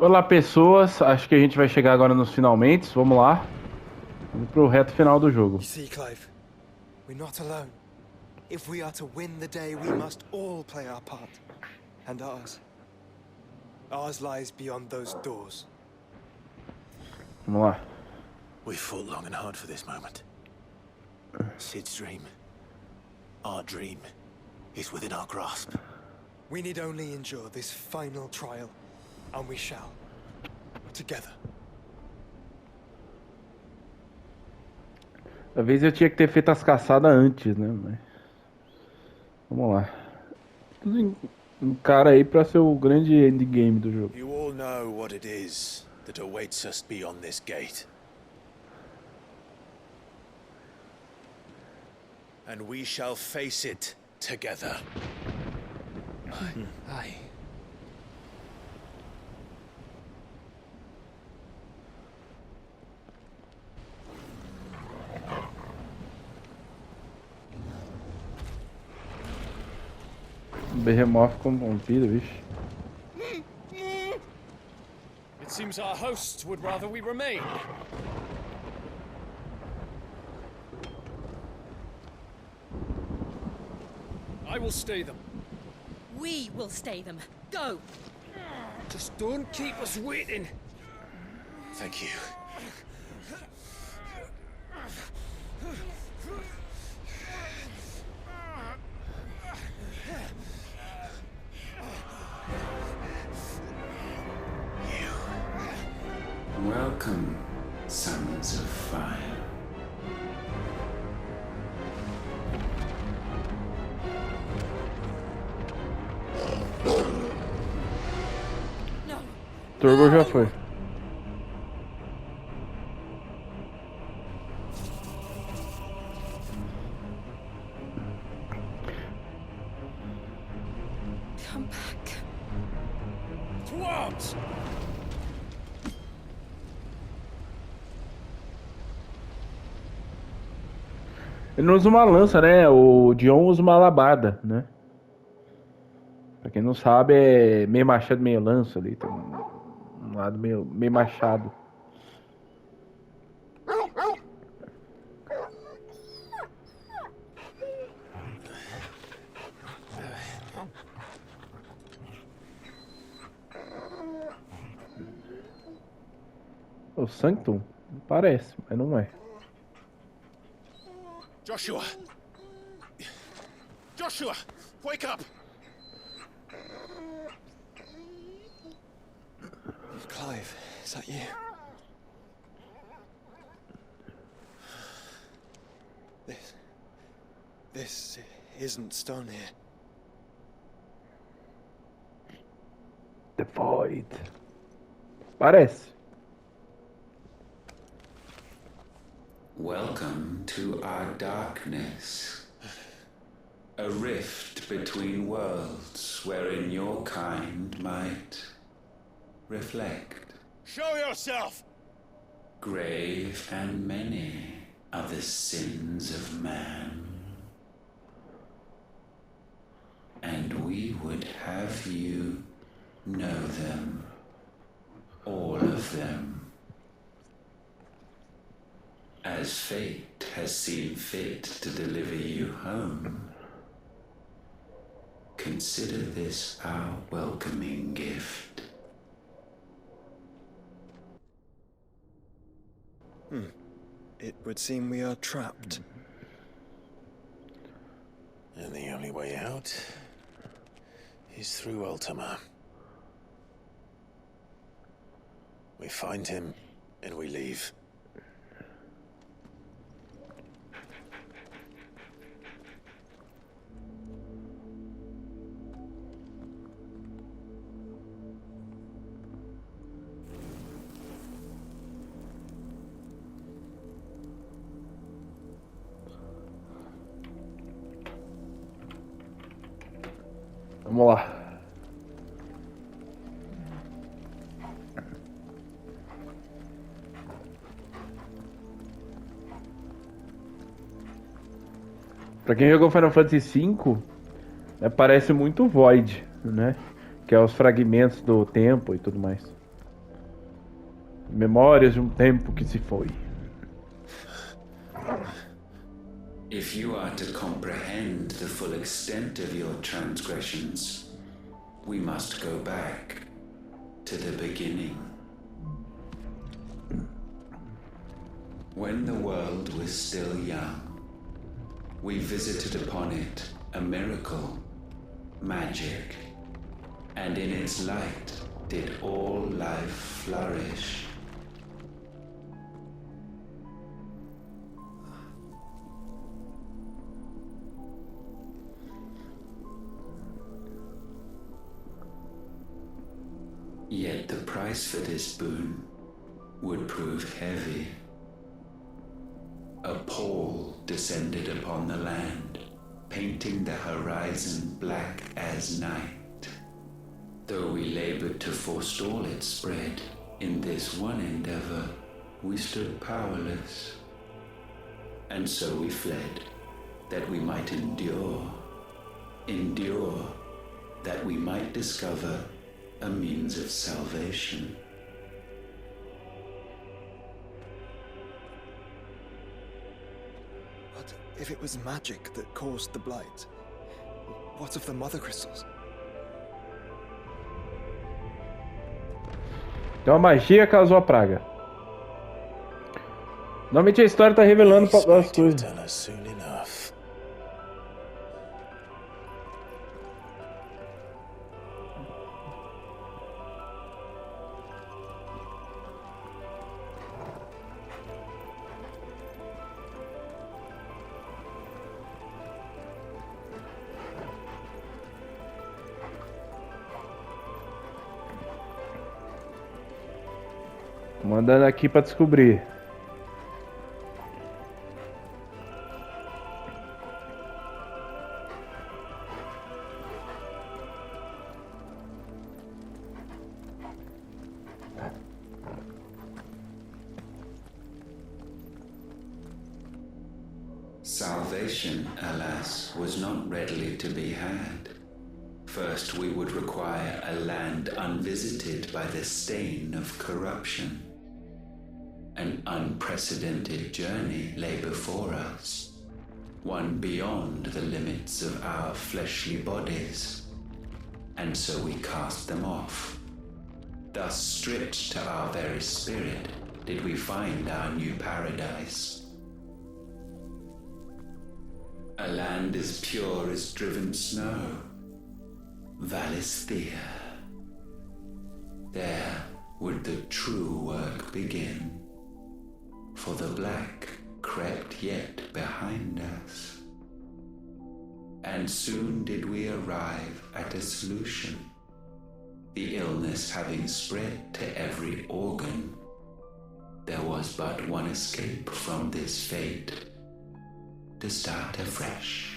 Olá, pessoas. Acho que a gente vai chegar agora nos finalmente. Vamos lá. Vamos pro reto final do jogo. You see, Clive, we're not alone. If we are to win the day, we must all play our part. And ours lies beyond those doors. Vamos lá. We fought long and hard for this moment. Sid's dream, our dream, is within our grasp. We need only endure this final trial, and we shall. Together. Talvez eu tinha que ter feito as caçadas antes, né? Mas... Vamos lá. Tudo encara aí pra ser o grande endgame do jogo. You all know what it is that awaits us beyond this gate. And we shall face it together. Aye. Behemoth corrompido, vixe. It seems our hosts would rather we remain. I will stay them. We will stay them. Go! Just don't keep us waiting. Thank you. Welcome, sons of fire. No! Turbo já foi. Come back. To arms! Ele não usa uma lança, né? O Dion usa uma alabarda, né? Pra quem não sabe, é meio machado, meio lança ali. Tem um lado meio machado. O Sanctum? Parece, mas não é. Joshua! Joshua! Wake up! Clive, is that you? This isn't stone here. The Void. Parece. Welcome to our darkness. A rift between worlds wherein your kind might reflect. Show yourself! Grave and many are the sins of man. And we would have you know them. All of them. As fate has seen fit to deliver you home, consider this our welcoming gift. It would seem we are trapped. And the only way out is through Ultima. We find him and we leave. Vamos lá. Pra quem jogou Final Fantasy V, parece muito Void, né? Que é os fragmentos do tempo e tudo mais. Memórias de um tempo que se foi. If you are to comprehend the full extent of your transgressions, we must go back to the beginning. When the world was still young, we visited upon it a miracle, magic, and in its light did all life flourish. Yet the price for this boon would prove heavy. A pall descended upon the land, painting the horizon black as night. Though we labored to forestall its spread, in this one endeavor we stood powerless. And so we fled, that we might endure, that we might discover a means of salvation. But if it was magic that caused the blight, what of the mother crystals? Então a magia causou a praga. Normalmente a história tá revelando as coisas. Mandando aqui para descobrir. Salvation, alas, was not readily to be had. First, we would require a land unvisited by the stain of corruption. An unprecedented journey lay before us, one beyond the limits of our fleshly bodies, and so we cast them off. Thus, stripped to our very spirit, did we find our new paradise. A land as pure as driven snow, Valisthea. There would the true work begin. For the black crept yet behind us. And soon did we arrive at a solution, the illness having spread to every organ. There was but one escape from this fate, to start afresh.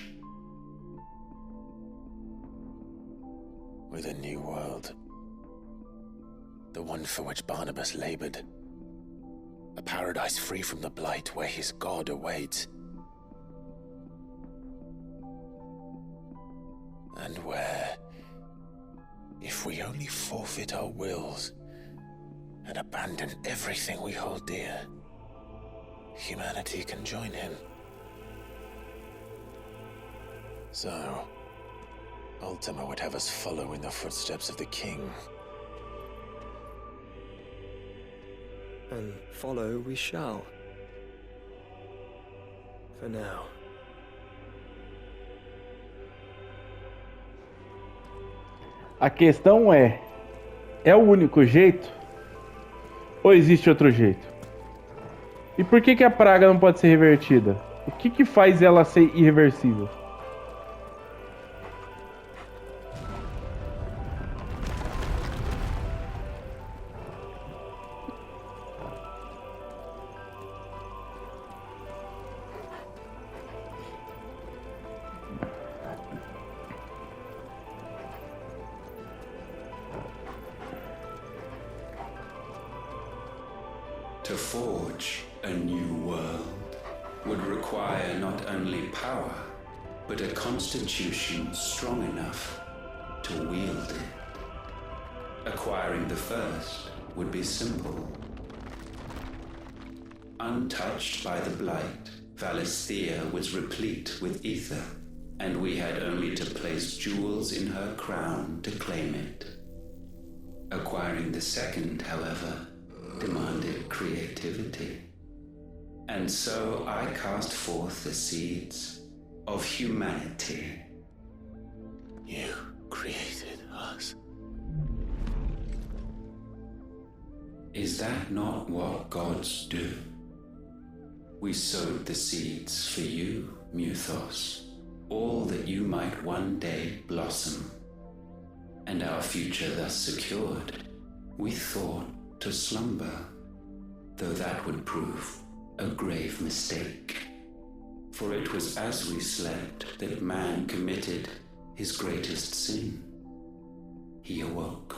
With a new world, the one for which Barnabas labored. A paradise free from the blight where his God awaits. And where, if we only forfeit our wills and abandon everything we hold dear, humanity can join him. So, Ultima would have us follow in the footsteps of the king. And follow we shall. For now. A questão é o único jeito? Ou existe outro jeito? E por que a praga não pode ser revertida? O que faz ela ser irreversível? To forge a new world would require not only power, but a constitution strong enough to wield it. Acquiring the first would be simple, Untouched by the blight, Valisthea was replete with ether, and we had only to place jewels in her crown to claim it. Acquiring the second, however, demanded creativity. And so I cast forth the seeds of humanity. You created us. Is that not what gods do? We sowed the seeds for you, Muthos, all that you might one day blossom. And our future thus secured, we thought to slumber, though that would prove a grave mistake. For it was as we slept that man committed his greatest sin. He awoke.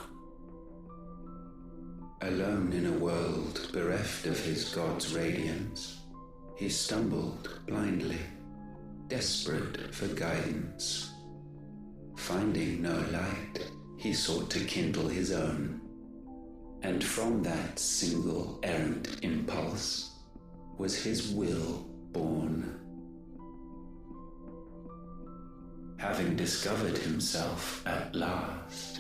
Alone in a world bereft of his god's radiance, he stumbled blindly, desperate for guidance. Finding no light, he sought to kindle his own, and from that single errant impulse was his will born. Having discovered himself at last,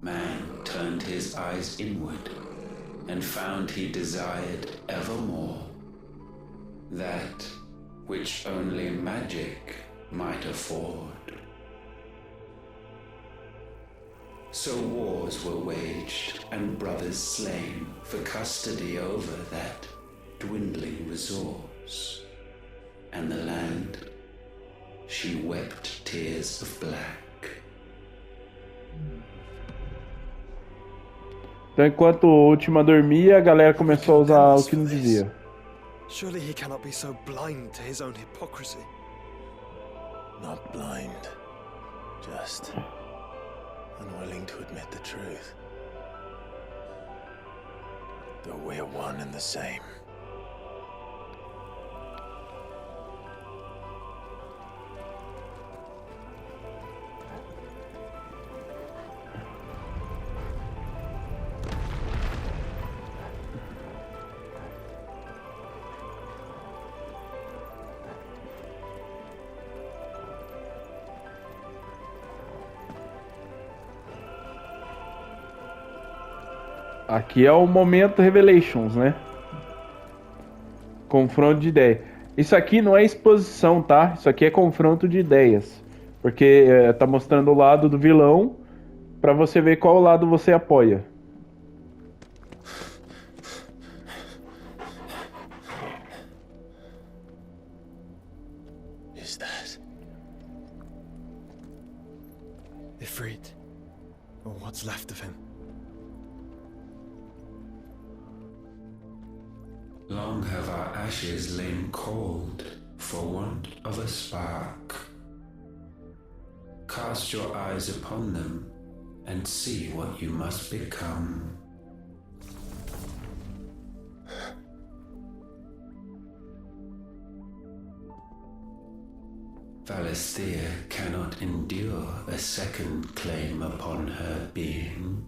man turned his eyes inward and found he desired evermore that which only magic might afford. So wars were waged and brothers slain for custody over that dwindling resource, and the land, she wept tears of black. Então, enquanto o Ultima dormia, a galera começou a usar o que não devia. Surely he cannot be so blind to his own hypocrisy. Not blind, just unwilling to admit the truth. Though we're one and the same. Aqui é o momento Revelations, né? Confronto de ideia. Isso aqui não é exposição, tá? Isso aqui é confronto de ideias. Porque tá mostrando o lado do vilão pra você ver qual lado você apoia. Is that Ifrit, or what's left of him. Long have our ashes lain cold for want of a spark. Cast your eyes upon them and see what you must become. Valisthea cannot endure a second claim upon her being.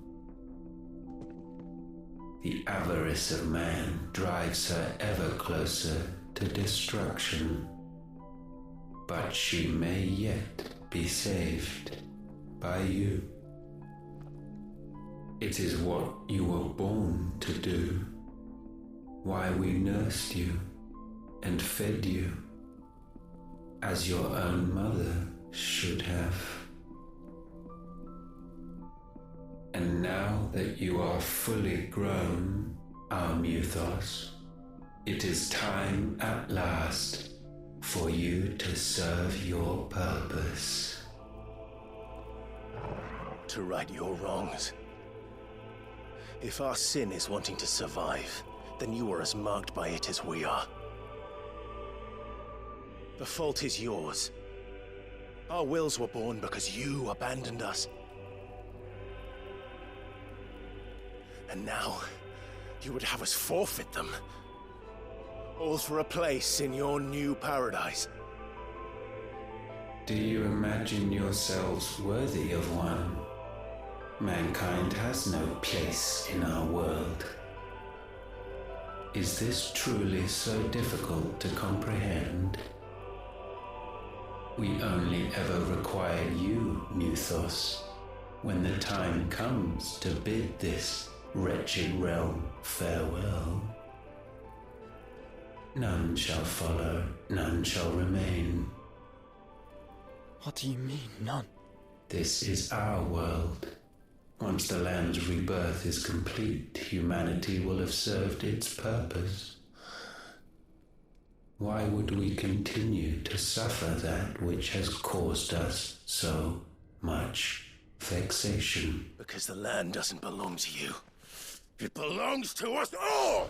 The avarice of man drives her ever closer to destruction, but she may yet be saved by you. It is what you were born to do, why we nursed you and fed you, as your own mother should have. And now that you are fully grown, our Muthos, it is time at last for you to serve your purpose. to right your wrongs? If our sin is wanting to survive, then you are as marked by it as we are. The fault is yours. Our wills were born because you abandoned us. And now, you would have us forfeit them. All for a place in your new paradise. Do you imagine yourselves worthy of one? Mankind has no place in our world. Is this truly so difficult to comprehend? We only ever require you, Nuthos, when the time comes to bid this wretched realm farewell. None shall follow, none shall remain. What do you mean, none? This is our world. Once the land's rebirth is complete, humanity will have served its purpose. Why would we continue to suffer that which has caused us so much vexation? Because the land doesn't belong to you. It belongs to us all!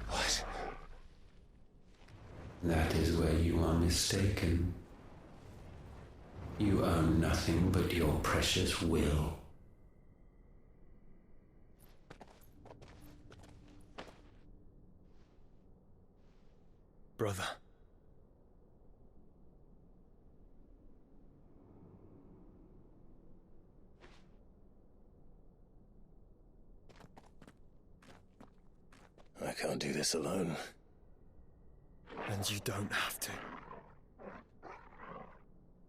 What? That is where you are mistaken. You own nothing but your precious will. Brother. I can't do this alone. And you don't have to.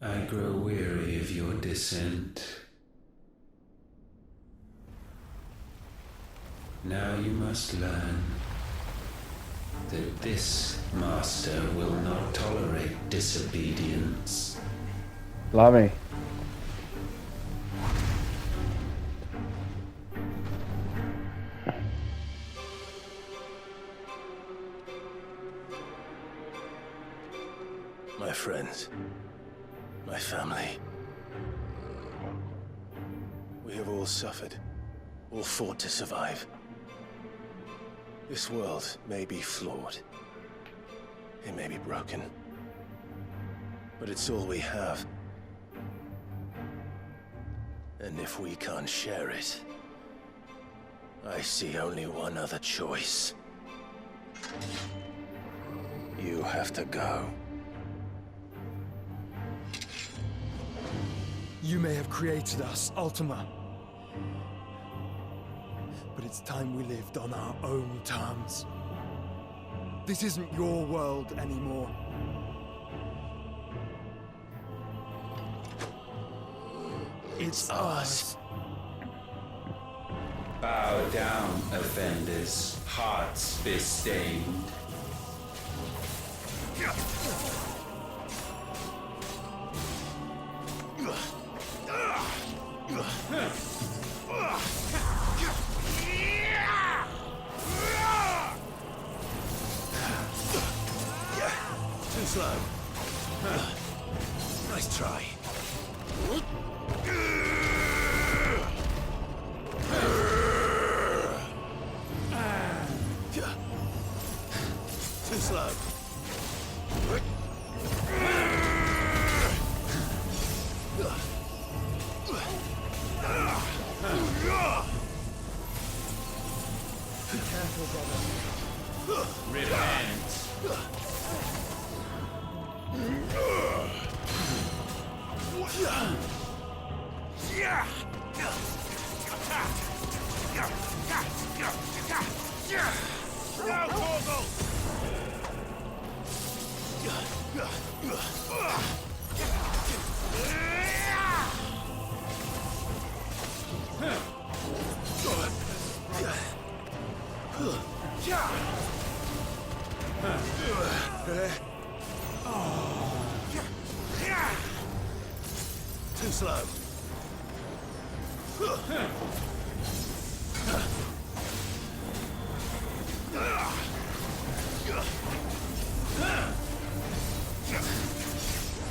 I grow weary of your dissent. Now you must learn that this master will not tolerate disobedience. Lá vem. My friends, my family. We have all suffered, all fought to survive. This world may be flawed. It may be broken. But it's all we have. And if we can't share it, I see only one other choice. You have to go. You may have created us, Ultima. But it's time we lived on our own terms. This isn't your world anymore. It's ours. Bow down, offenders, hearts bestained. Too slow. Nice try. Too slow. Be careful, brother. Repent. Too slow.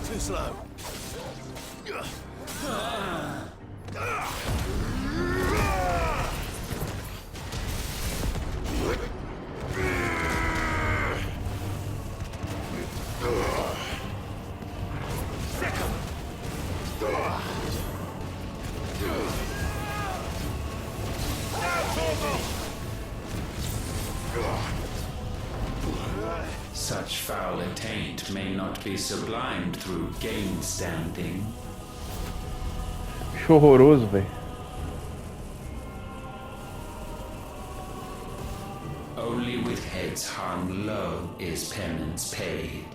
Too slow. Such foul attaint may not be sublimed through gain standing. Bicho horroroso, velho. is penance paid.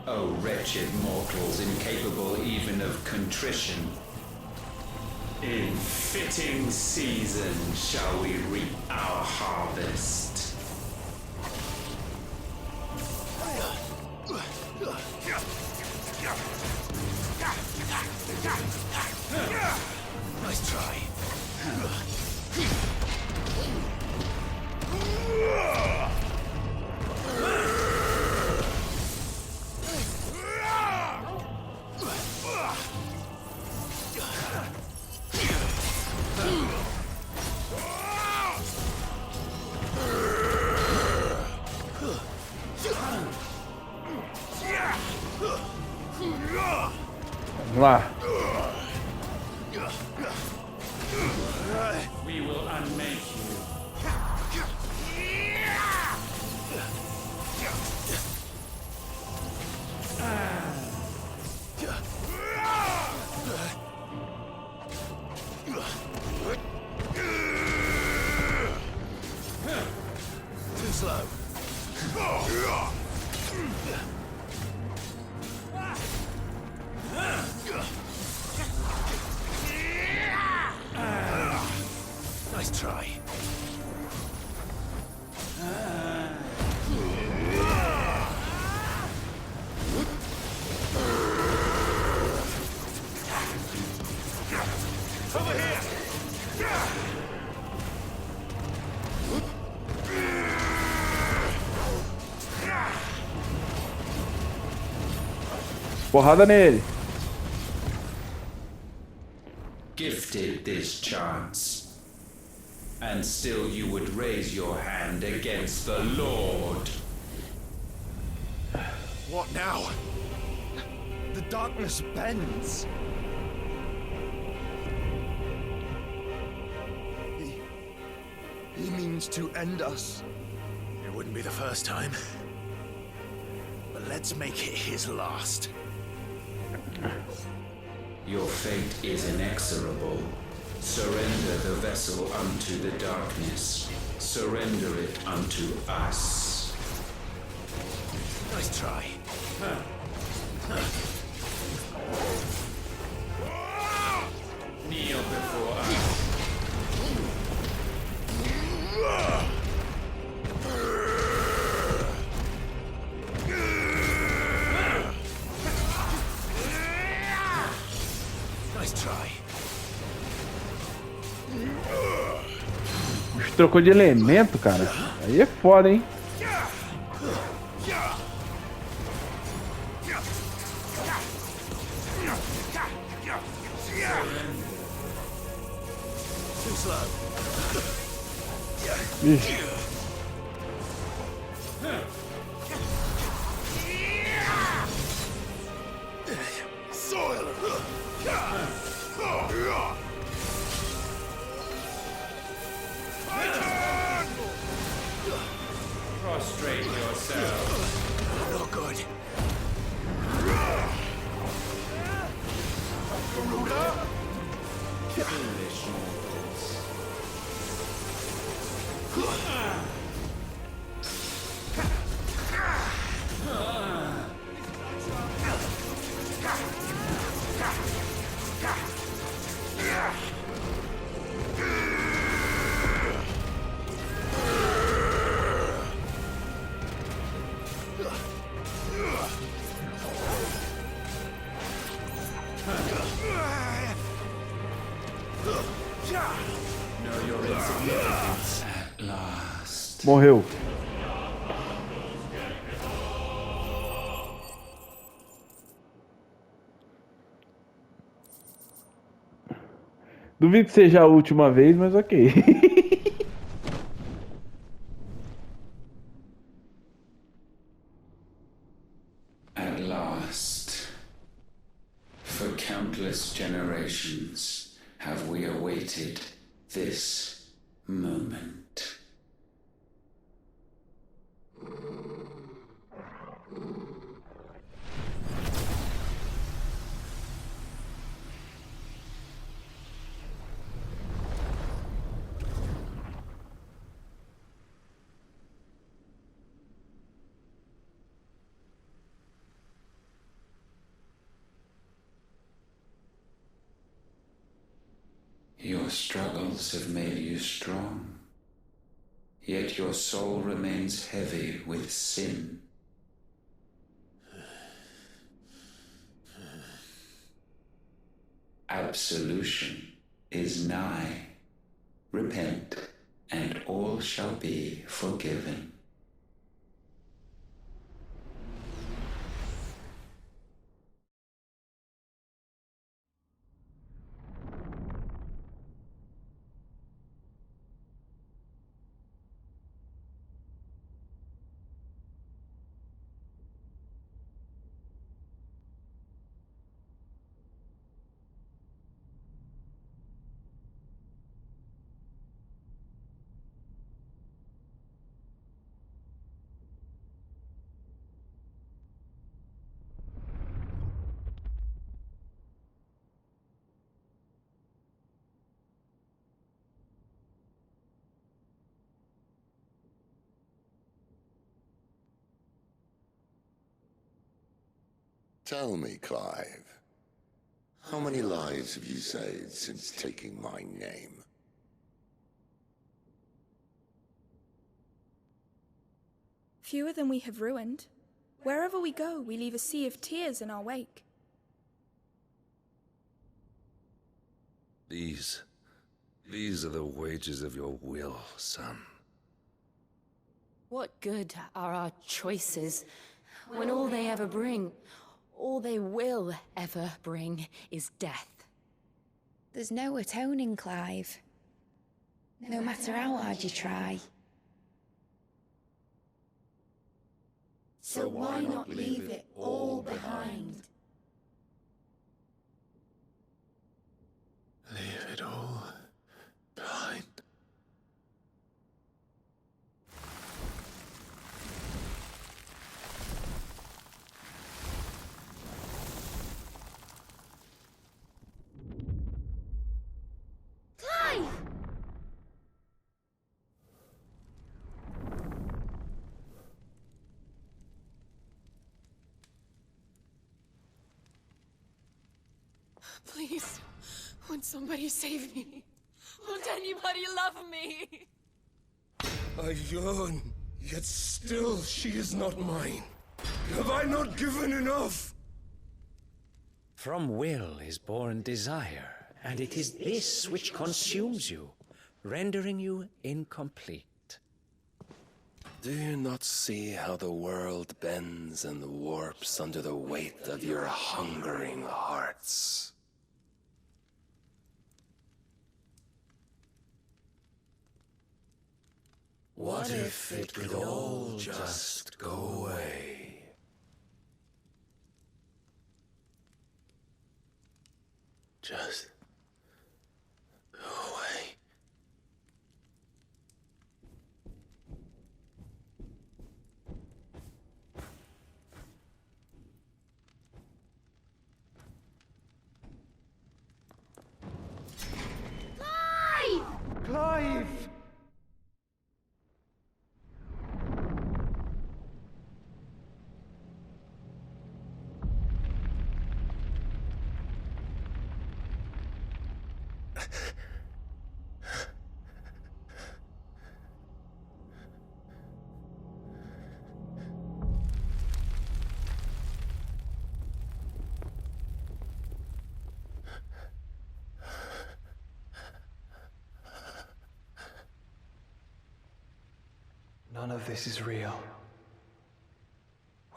O wretched mortals incapable even of contrition, in fitting season shall we reap our harvest. Nice try. Vamos lá. We will unmake you. Too slow. Nice try. Over here. Porrada nele. Gifted this chance, and still you would raise your hand against the Lord. What now? The darkness bends. He means to end us. It wouldn't be the first time. But let's make it his last. Your fate is inexorable. Surrender the vessel unto the darkness. Surrender it unto us. Nice try. Kneel before us. Nice try. Trocou de elemento, cara. Aí é foda, hein? Too slow. Ixi. Soil. Prostrate yourself. Not good. Foolish mortals. Know your insignificance at last. Morreu. Duvido que seja a última vez, mas ok. At last, for countless generations, have we awaited this moment. Your struggles have made you strong, yet your soul remains heavy with sin. Absolution is nigh. Repent, and all shall be forgiven. Tell me, Clive, how many lives have you saved since taking my name? Fewer than we have ruined. Wherever we go, we leave a sea of tears in our wake. These are the wages of your will, son. What good are our choices when all they ever bring, all they will ever bring, is death? There's no atoning, Clive. No matter how hard you try. So why not leave it all behind? Leave it all behind. Clive! Please, won't somebody save me? Won't anybody love me? I yearn, yet still she is not mine. Have I not given enough? From will is born desire, and it is this which consumes you, rendering you incomplete. Do you not see how the world bends and warps under the weight of your hungering hearts? What if it could all just go away? Just go away. Clive! None of this is real.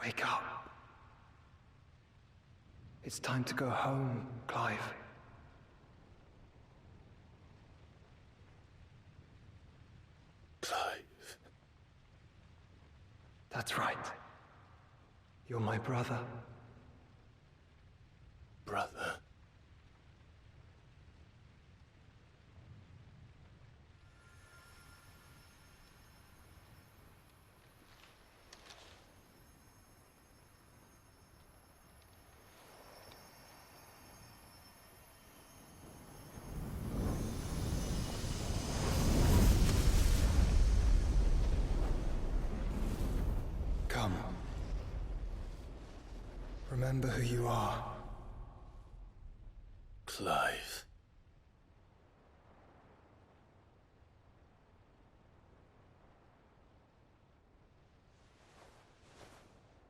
Wake up. It's time to go home, Clive. Clive. That's right. You're my brother. Brother. Come. Remember who you are. Clive.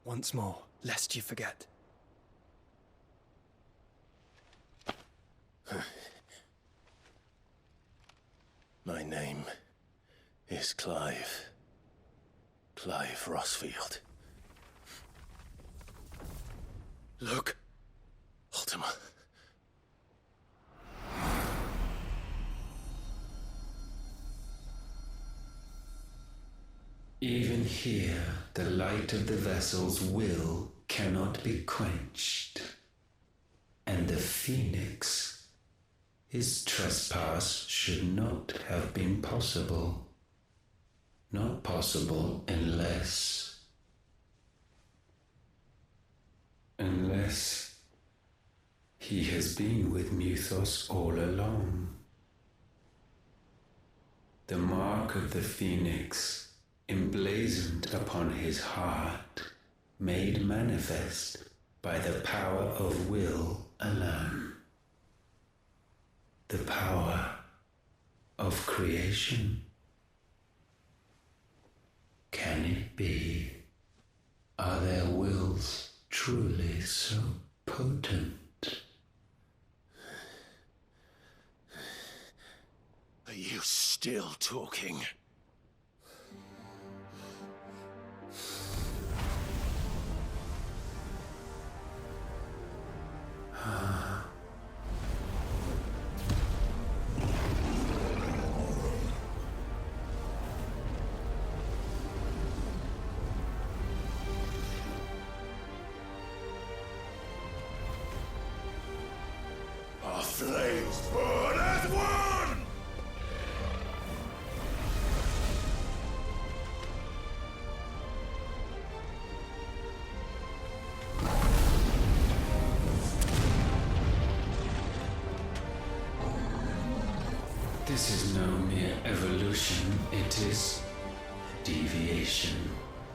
once more, lest you forget. My name is Clive. Clive Rossfield. Look, Ultima. Even here, the light of the vessel's will cannot be quenched. And the Phoenix, his trespass should not have been possible. Not possible unless he has been with Muthos all along. The mark of the Phoenix, emblazoned upon his heart, made manifest by the power of will alone. The power of creation. Can it be? Are their wills truly so potent? Are you still talking? Our flames burn as one! This is no mere evolution, it is deviation.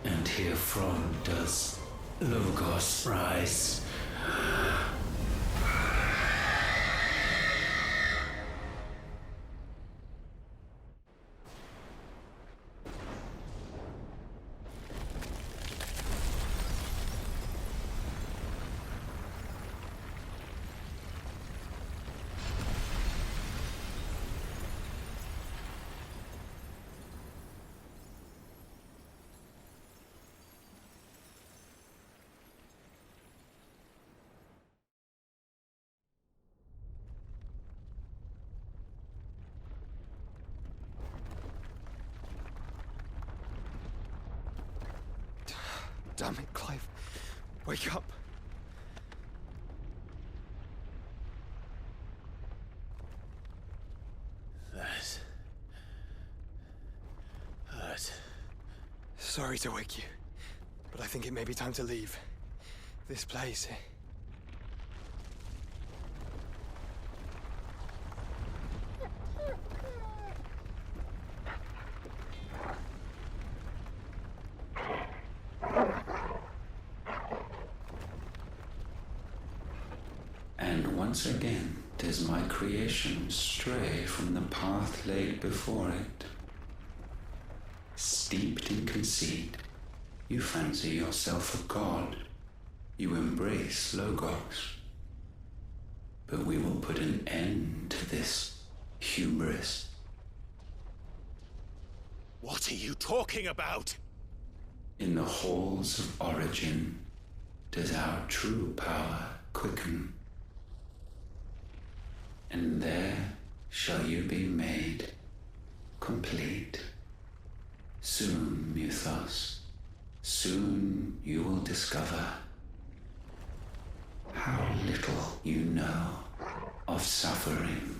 And herefrom does Logos rise. Damn it, Clive. Wake up. That hurt. Sorry to wake you, but I think it may be time to leave. This place. And once again does my creation stray from the path laid before it. Steeped in conceit, you fancy yourself a god. You embrace Logos. But we will put an end to this hubris. What are you talking about? In the halls of origin does our true power quicken. And there shall you be made complete. Soon, Muthos, soon you will discover how little you know of suffering.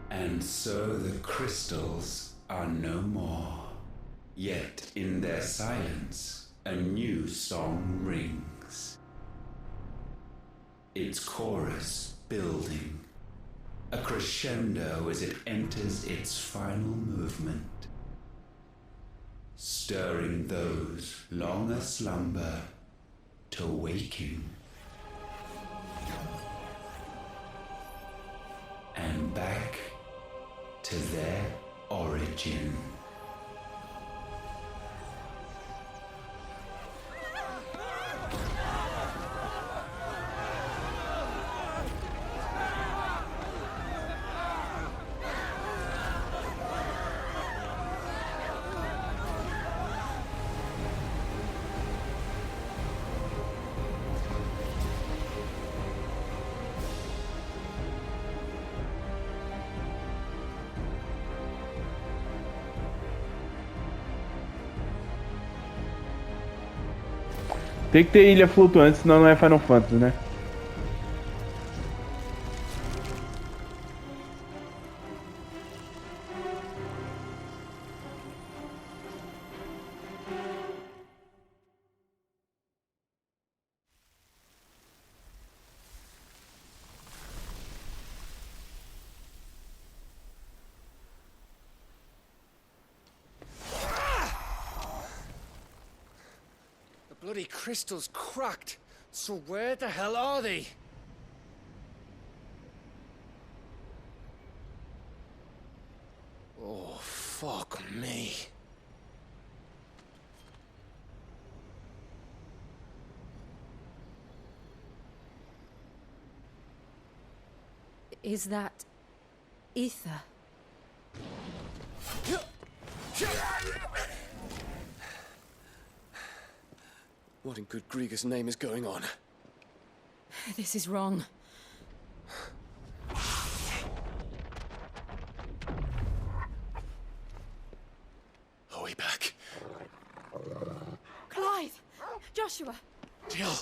And so the crystals are no more, yet in their silence a new song rings. Its chorus building, a crescendo as it enters its final movement, stirring those long aslumber to waking, and back to their origin. Tem que ter ilha flutuante, senão não é Final Fantasy, né? Bloody crystal's cracked. So where the hell are they? Oh, fuck me. Is that ether? What in good Grieger's name is going on? This is wrong. Are we back? Clive! Joshua! Jill!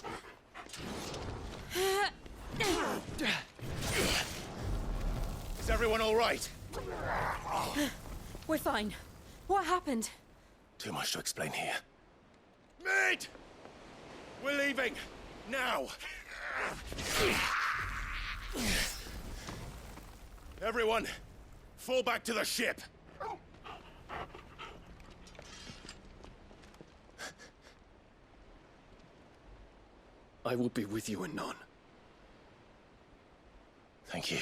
Is everyone all right? We're fine. What happened? Too much to explain here. Mate! We're leaving! Now! Everyone, fall back to the ship! I will be with you anon. Thank you.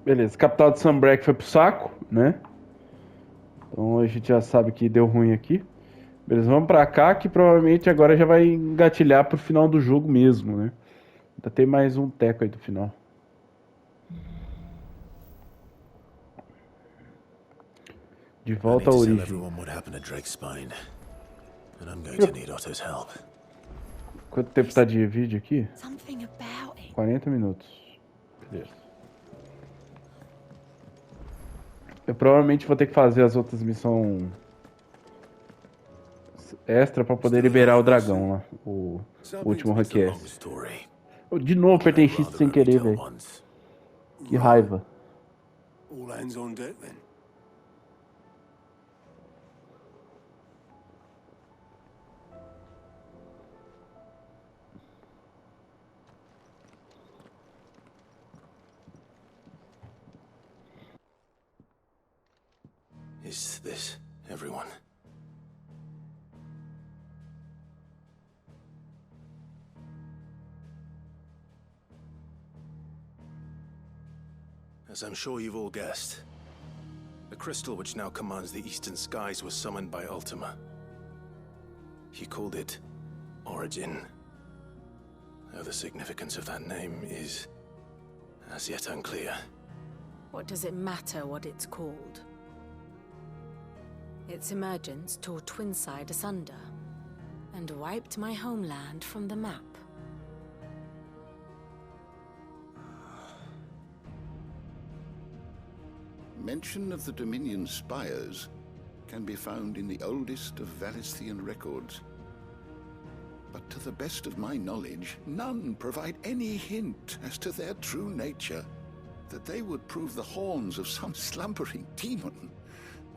Beleza, capital de Sunbreak foi pro saco, né? Então a gente já sabe que deu ruim aqui. Beleza, vamos pra cá, que provavelmente agora já vai engatilhar pro final do jogo mesmo, né? Ainda tem mais um teco aí do final. De volta à origem. Quanto tempo tá de vídeo aqui? 40 minutos. Beleza. Eu provavelmente vou ter que fazer as outras missões extra pra poder liberar o dragão lá. O último request. De novo apertei X sem querer, velho. Que raiva. All hands on deck then. Is this everyone? As I'm sure you've all guessed, the crystal which now commands the eastern skies was summoned by Ultima. He called it Origin. Though the significance of that name is as yet unclear. What does it matter what it's called? Its emergence tore Twinside asunder and wiped my homeland from the map. Mention of the Dominion spires can be found in the oldest of Valisthian records. But to the best of my knowledge, none provide any hint as to their true nature. That they would prove the horns of some slumbering demon.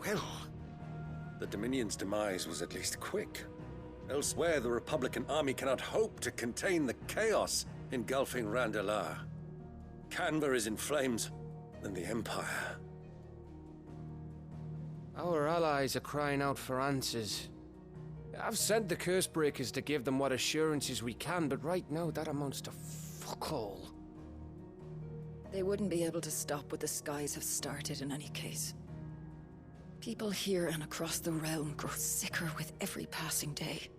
Well... The Dominion's demise was at least quick. Elsewhere, the Republican army cannot hope to contain the chaos engulfing Randalar. Canva is in flames, and the Empire. Our allies are crying out for answers. I've sent the Cursebreakers to give them what assurances we can, but right now that amounts to fuck all. They wouldn't be able to stop what the skies have started in any case. People here and across the realm grow sicker with every passing day.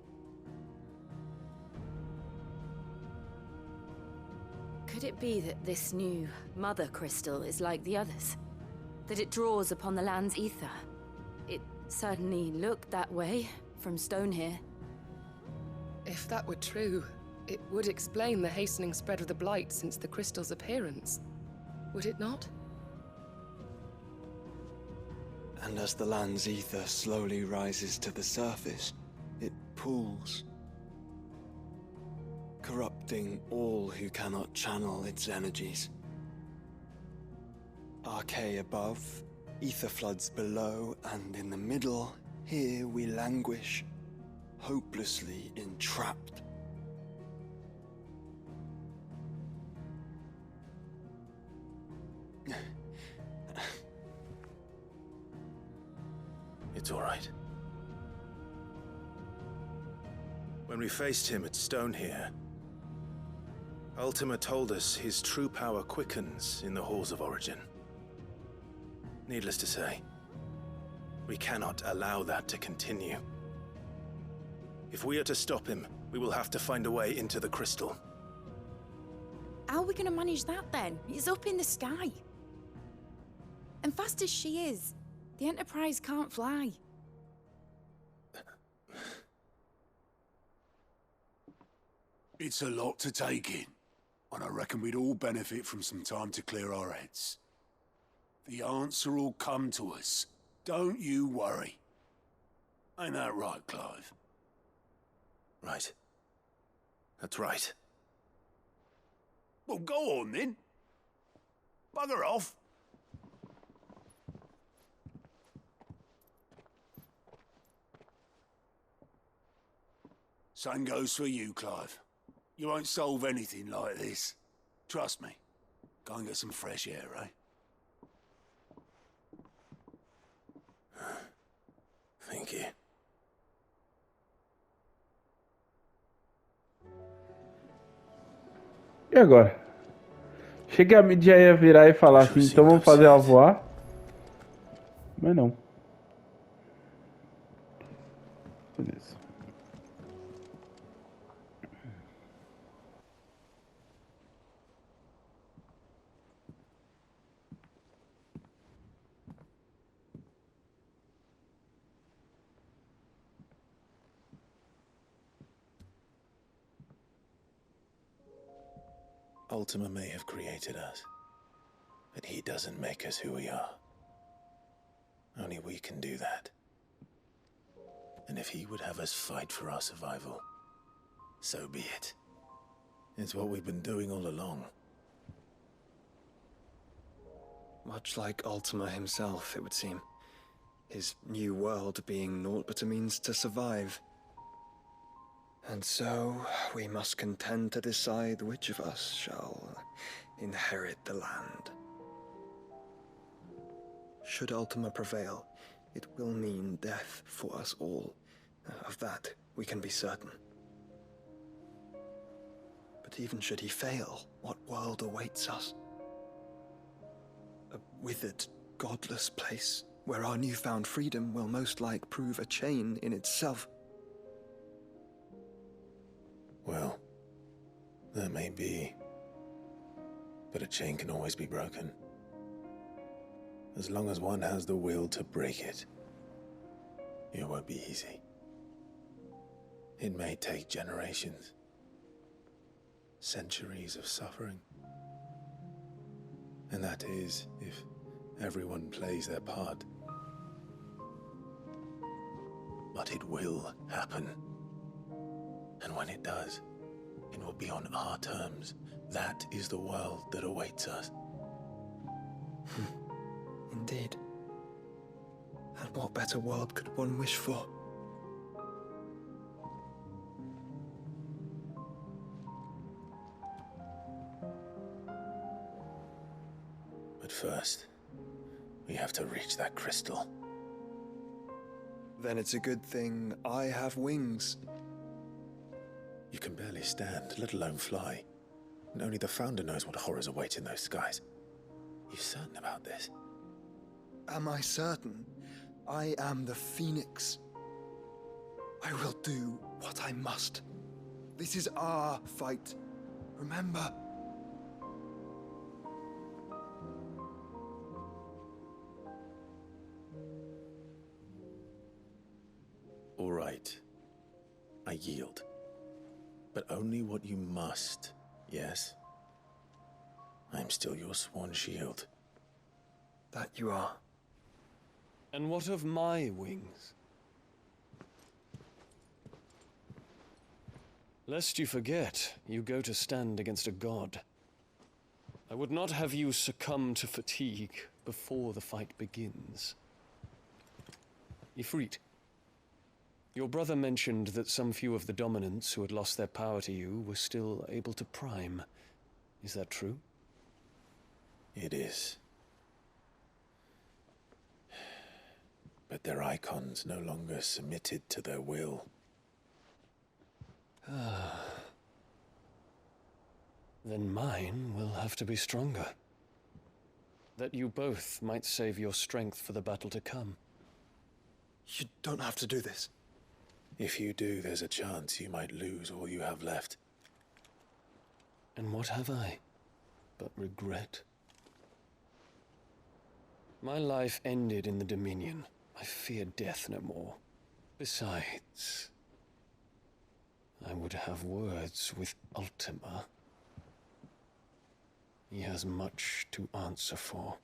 Could it be that this new Mother Crystal is like the others? That it draws upon the land's ether? It certainly looked that way from stone here. If that were true, it would explain the hastening spread of the Blight since the crystal's appearance. Would it not? And as the land's ether slowly rises to the surface, it pools, corrupting all who cannot channel its energies. Archay above, ether floods below, and in the middle, here we languish, hopelessly entrapped. It's all right. When we faced him at Stone here, Ultima told us his true power quickens in the halls of Origin. Needless to say, we cannot allow that to continue. If we are to stop him, we will have to find a way into the crystal. How are we going to manage that then? It's up in the sky. And fast as she is, the Enterprise can't fly. It's a lot to take in, and I reckon we'd all benefit from some time to clear our heads. The answer will come to us. Don't you worry. Ain't that right, Clive? Right. That's right. Well, go on then. Bugger off. Same goes for you, Clive. You won't solve anything like this. Trust me. Go and get some fresh air, eh? Thank you. E agora? Cheguei a mídia ia virar e falar assim, então vamos fazer ela voar? Mas não. Beleza. Ultima may have created us, but he doesn't make us who we are. Only we can do that. And if he would have us fight for our survival, so be it. It's what we've been doing all along. Much like Ultima himself, it would seem. His new world being naught but a means to survive. And so, we must contend to decide which of us shall inherit the land. Should Ultima prevail, it will mean death for us all. Of that, we can be certain. But even should he fail, what world awaits us? A withered, godless place where our newfound freedom will most like prove a chain in itself. Well, that may be. But a chain can always be broken. As long as one has the will to break it. It won't be easy. It may take generations. Centuries of suffering. And that is, if everyone plays their part. But it will happen. And when it does, it will be on our terms. That is the world that awaits us. Indeed. And what better world could one wish for? But first, we have to reach that crystal. Then it's a good thing I have wings. You can barely stand, let alone fly. And only the Founder knows what horrors await in those skies. You certain about this? Am I certain? I am the Phoenix. I will do what I must. This is our fight. Remember? All right. I yield. But only what you must, yes? I'm still your sworn shield. That you are. And what of my wings? Lest you forget, you go to stand against a god. I would not have you succumb to fatigue before the fight begins. Ifrit, your brother mentioned that some few of the dominants who had lost their power to you were still able to prime. Is that true? It is. But their icons no longer submitted to their will. Then mine will have to be stronger. That you both might save your strength for the battle to come. You don't have to do this. If you do, there's a chance you might lose all you have left. And what have I but regret? My life ended in the Dominion. I fear death no more. Besides, I would have words with Ultima. He has much to answer for.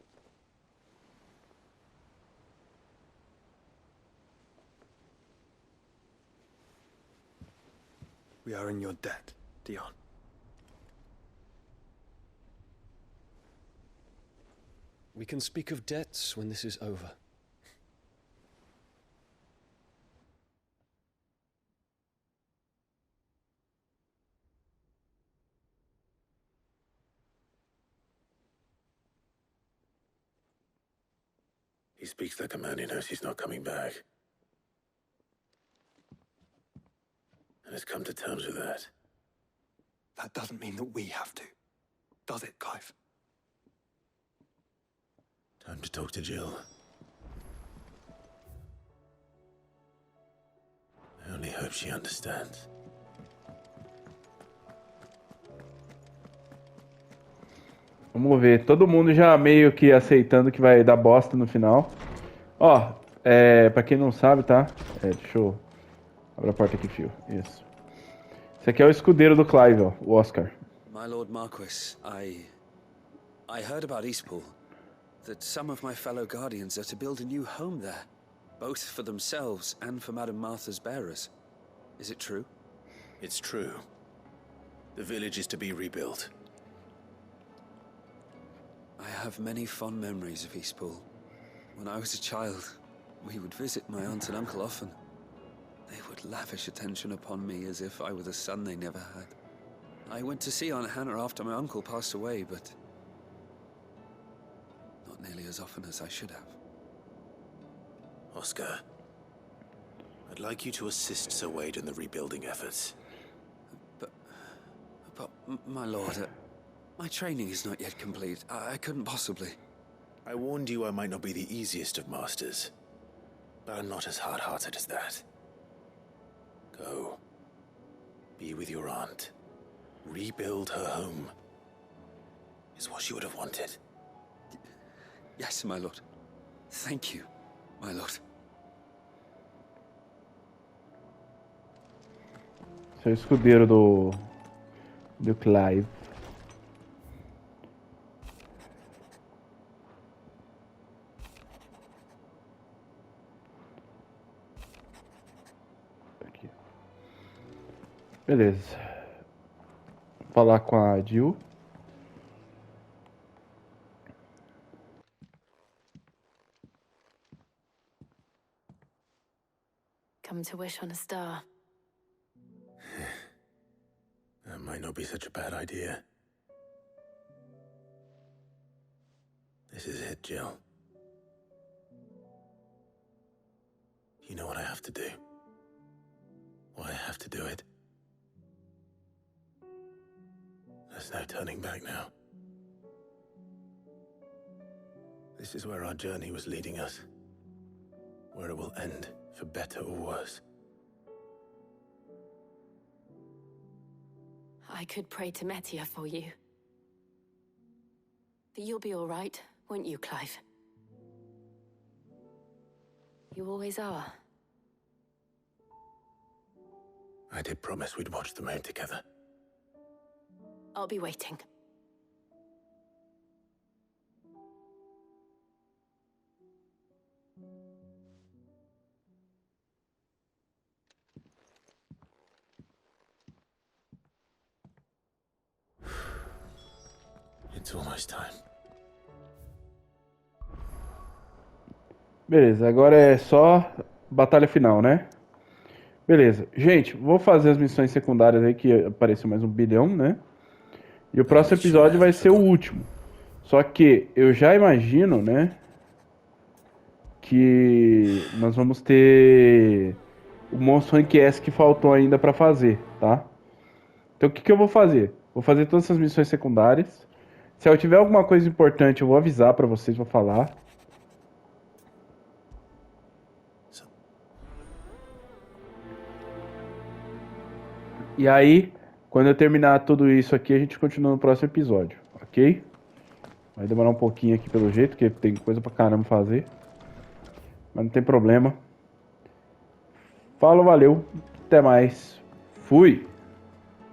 We are in your debt, Dion. We can speak of debts when this is over. He speaks like a man who knows he's not coming back. And has come to terms with that. That doesn't mean that we have to, does it, Clive? Time to talk to Jill. I only hope she understands. Vamos ver, todo mundo já meio que aceitando que vai dar bosta no final. Ó, pra quem não sabe, tá? Deixa eu... Abre a porta aqui, Fio. Isso. Esse aqui é o escudeiro do Clive, ó, o Oscar. My Lord Marquis, I heard about Eastpool. That some of my fellow guardians are to build a new home there. Both for themselves and for Madame Martha's bearers. Is it true? It's true. The village is to be rebuilt. I have many fond memories of Eastpool. When I was a child, we would visit my aunt and uncle often. They would lavish attention upon me as if I were the son they never had. I went to see Aunt Hannah after my uncle passed away, but not nearly as often as I should have. Oscar, I'd like you to assist Sir Wade in the rebuilding efforts. But my lord, my training is not yet complete. I couldn't possibly. I warned you I might not be the easiest of masters, but I'm not as hard-hearted as that. Go. Be with your aunt. Rebuild her home. Is what she would have wanted. Yes, my lord. Thank you, my lord. Seu escudeiro do Clive. Aqui. Beleza. Vou falar com a Jill. Come to wish on a star. That might not be such a bad idea. This is it, Jill. You know what I have to do. Why I have to do it. There's no turning back now. This is where our journey was leading us. Where it will end, for better or worse. I could pray to Metia for you. But you'll be all right, won't you, Clive? You always are. I did promise we'd watch the moon together. I'll be waiting. It's almost time. Beleza, agora é só batalha final, né? Beleza. Gente, vou fazer as missões secundárias aí, que apareceu mais 1 bilhão, né? E o próximo episódio vai ser o último. Só que eu já imagino, né? Que nós vamos ter o monstro rank S que faltou ainda pra fazer, tá? Então o que eu vou fazer? Vou fazer todas essas missões secundárias. Se eu tiver alguma coisa importante, eu vou avisar pra vocês, vou falar. E aí, quando eu terminar tudo isso aqui, a gente continua no próximo episódio, ok? Vai demorar um pouquinho aqui pelo jeito, porque tem coisa pra caramba fazer. Mas não tem problema. Falou, valeu. Até mais. Fui!